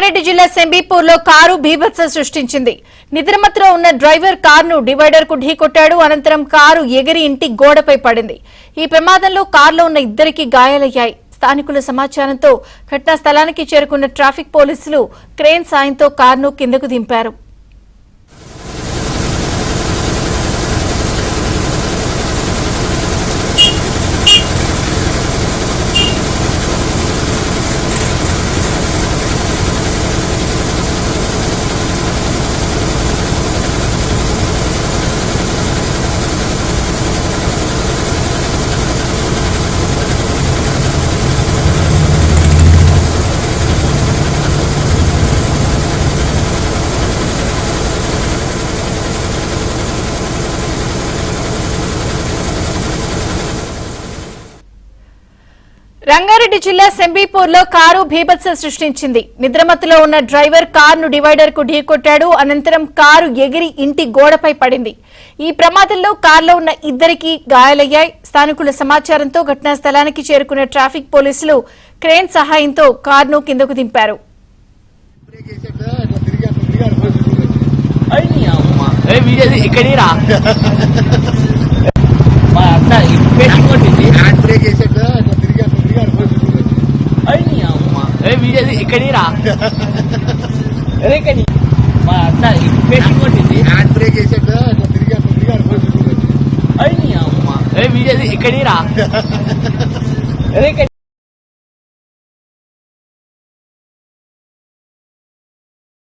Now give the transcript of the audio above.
రంగారెడ్డి జిల్లా సెంబీపూర్లో కారు బీభత్సం సృష్టించింది. నిద్రమత్తులో ఉన్న డ్రైవర్ కారును డివైడర్ కు ఢీకొట్టాడు. అనంతరం కారు ఎగిరి ఇంటి గోడపై పడింది. ఈ ప్రమాదంలో కారులో ఉన్న ఇద్దరికి గాయాలయ్యాయి. స్థానికుల సమాచారంతో ఘటనా స్థలానికి చేరుకున్న ట్రాఫిక్ పోలీసులు క్రేన్ సాయంతో కారును కిందకు దింపారు. రంగారెడ్డి జిల్లా సెంబీపూర్లో కారు బీభత్సం సృష్టించింది. నిద్రమత్తులో ఉన్న డ్రైవర్ కారును డివైడర్ కు ఢీకొట్టాడు. అనంతరం కారు ఎగిరి ఇంటి గోడపై పడింది. ఈ ప్రమాదంలో కారులో ఉన్న ఇద్దరికి గాయాలయ్యాయి. స్థానికుల సమాచారంతో ఘటనా స్థలానికి చేరుకున్న ట్రాఫిక్ పోలీసులు క్రేన్ సహాయంతో కారును కిందకు దింపారు. ఇక్కడిరా మా అత్త పేషెంట్ కొట్టింది హ్యాండ్ బ్రేక్ వేసాక తిరిగి ఇక్కడిరా